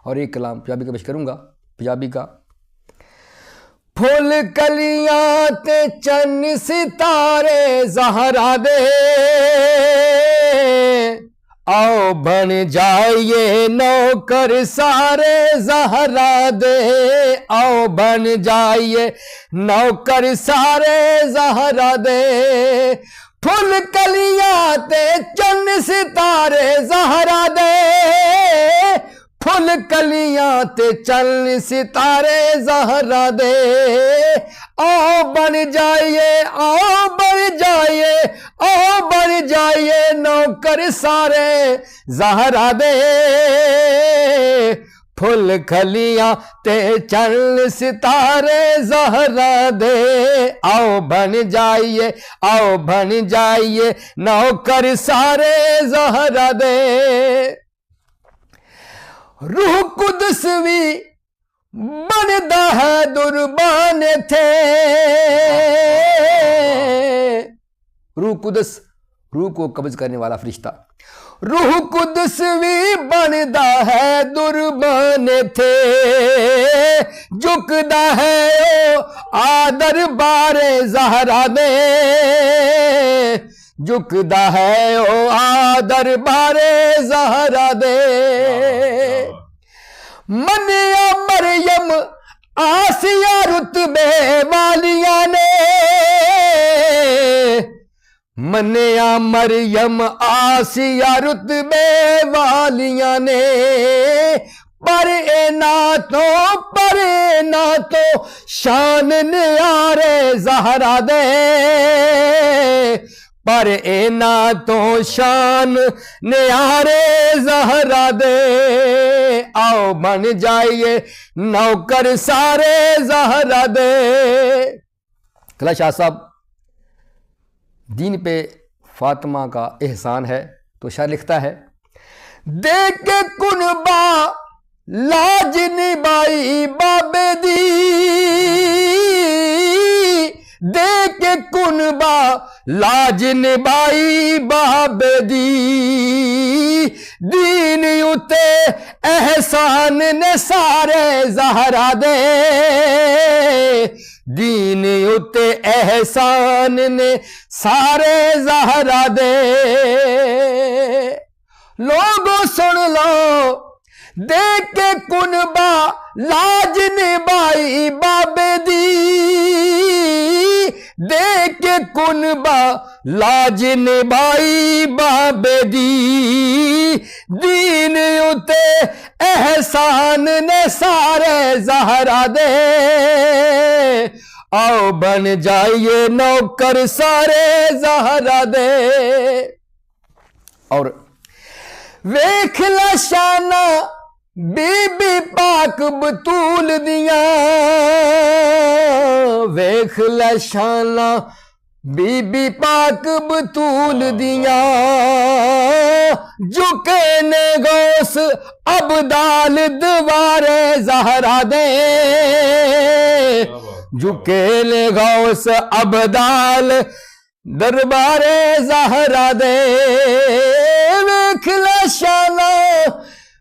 और एक कलाम पंजाबी का पेश करूँगा। पंजाबी का फुल कलियां ते चन्न सितारे ज़हरा दे, आओ बन जाइए नौकर सारे ज़हरा दे, आओ बन जाइए नौकर सारे ज़हरा दे। फुल कलियां ते चन्न सितारे ज़हरा दे, फुल कलियां ते चन्न सितारे ज़हरा दे, आओ बन जाइए, आओ बन जाइए, आओ बन जाइए नौकर सारे ज़हरा दे। फुल कलियां ते चन्न सितारे ज़हरा दे, आओ बन जाइए, आओ बन जाइए नौकर सारे ज़हरा दे। रूह कुदस भी बनदा है दुर्बान थे, रूह कुदस, रूह को कब्ज करने वाला फरिश्ता, रूह कुदस भी बनदा है दुर्बान थे, झुकदा है ओ आदर बारे ज़हरा दे, झुकदा है ओ आदर बारे ज़हरा दे। मनिया मरियम आसिया रुतबे वालियां ने, मनिया मरियम आसिया रुतबे वालियां ने, पर ना तो शान न्यारे ज़हरा दे, पर ना तो शान न्यारे ज़हरा दे, आओ बन जाइए नौकर सारे ज़हरा दे। कला शाह साहब, दीन पे फातिमा का एहसान है तो शायर लिखता है, देख के कुनबा लाज निभाई बाबे दी, देख के कुनबा लाज निभाई बाबे दी, दीन उते एहसान ने सारे ज़हरा दे, दीन उते एहसान ने सारे ज़हरा दे। लोगों सुन लो देख के कुनबा लाज निभाई बाबे दी, देख के कुनबा लाज निभाई बाबे दी, दीन उते एहसान ने सारे ज़हरा दे, आओ बन जाइए नौकर सारे ज़हरा दे। और वेख ला शाना बीबी पाक बतूल दिया, वेख ला शाना बीबी पाक बतूल दिया, झुके ने गौस अबदाल दवारे ज़हरा दे, झुके ने गौस अबदाल दरबारे ज़हरा दे। वेख ला शाना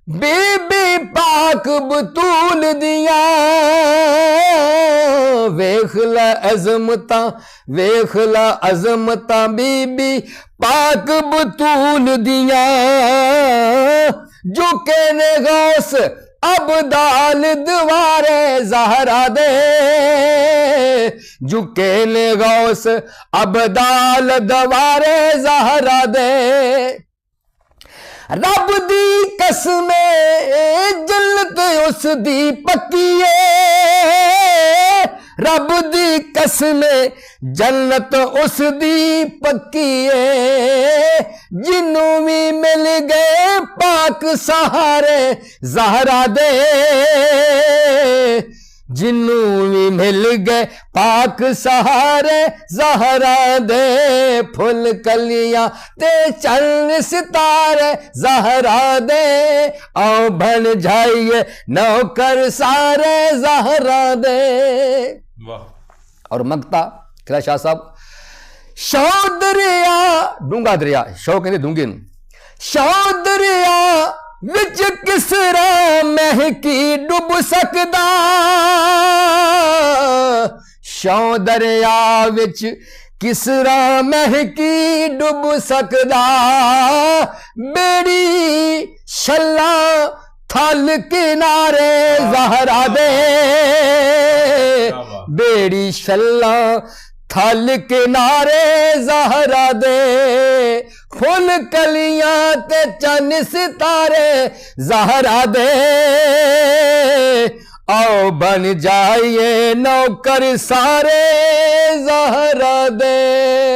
बीबी पाक बतूल दिया, वेख ला अज़मता, वेख ला अज़मता बीबी पाक बतूल दिया, झुके ने गौस अबदाल दवारे ज़हरा दे, झुके ने गौस अबदाल दवारे ज़हरा दे। रब दी कसमे जन्नत उस दी पक्की है, रब दी कसमे जन्नत उस दी पक्की है, जिन्नू भी मिल गए पाक सहारे ज़हरा दे, जिन्नू भी मिल गए पाक सहारे ज़हरा दे। फुल कलियां ते चन्न सितारे ज़हरा दे, आओ बन जाइए नौकर सारे ज़हरा दे। और मगता किला शाह साहब, शौ दरिया डूंगा दरिया, शौ कहते डूंगे, शौ दरिया विच किसरा महकी डुब सकदा, शौं दरिया विच किसरा महकी डुब सकदा, बेड़ी छल्ला थल किनारे ज़हरा दे, बेड़ी छल्ला थल किनारे ज़हरा दे, फुल कलियां ते चन सितारे ज़हरा दे, आओ बन जाइए नौकर सारे ज़हरा दे।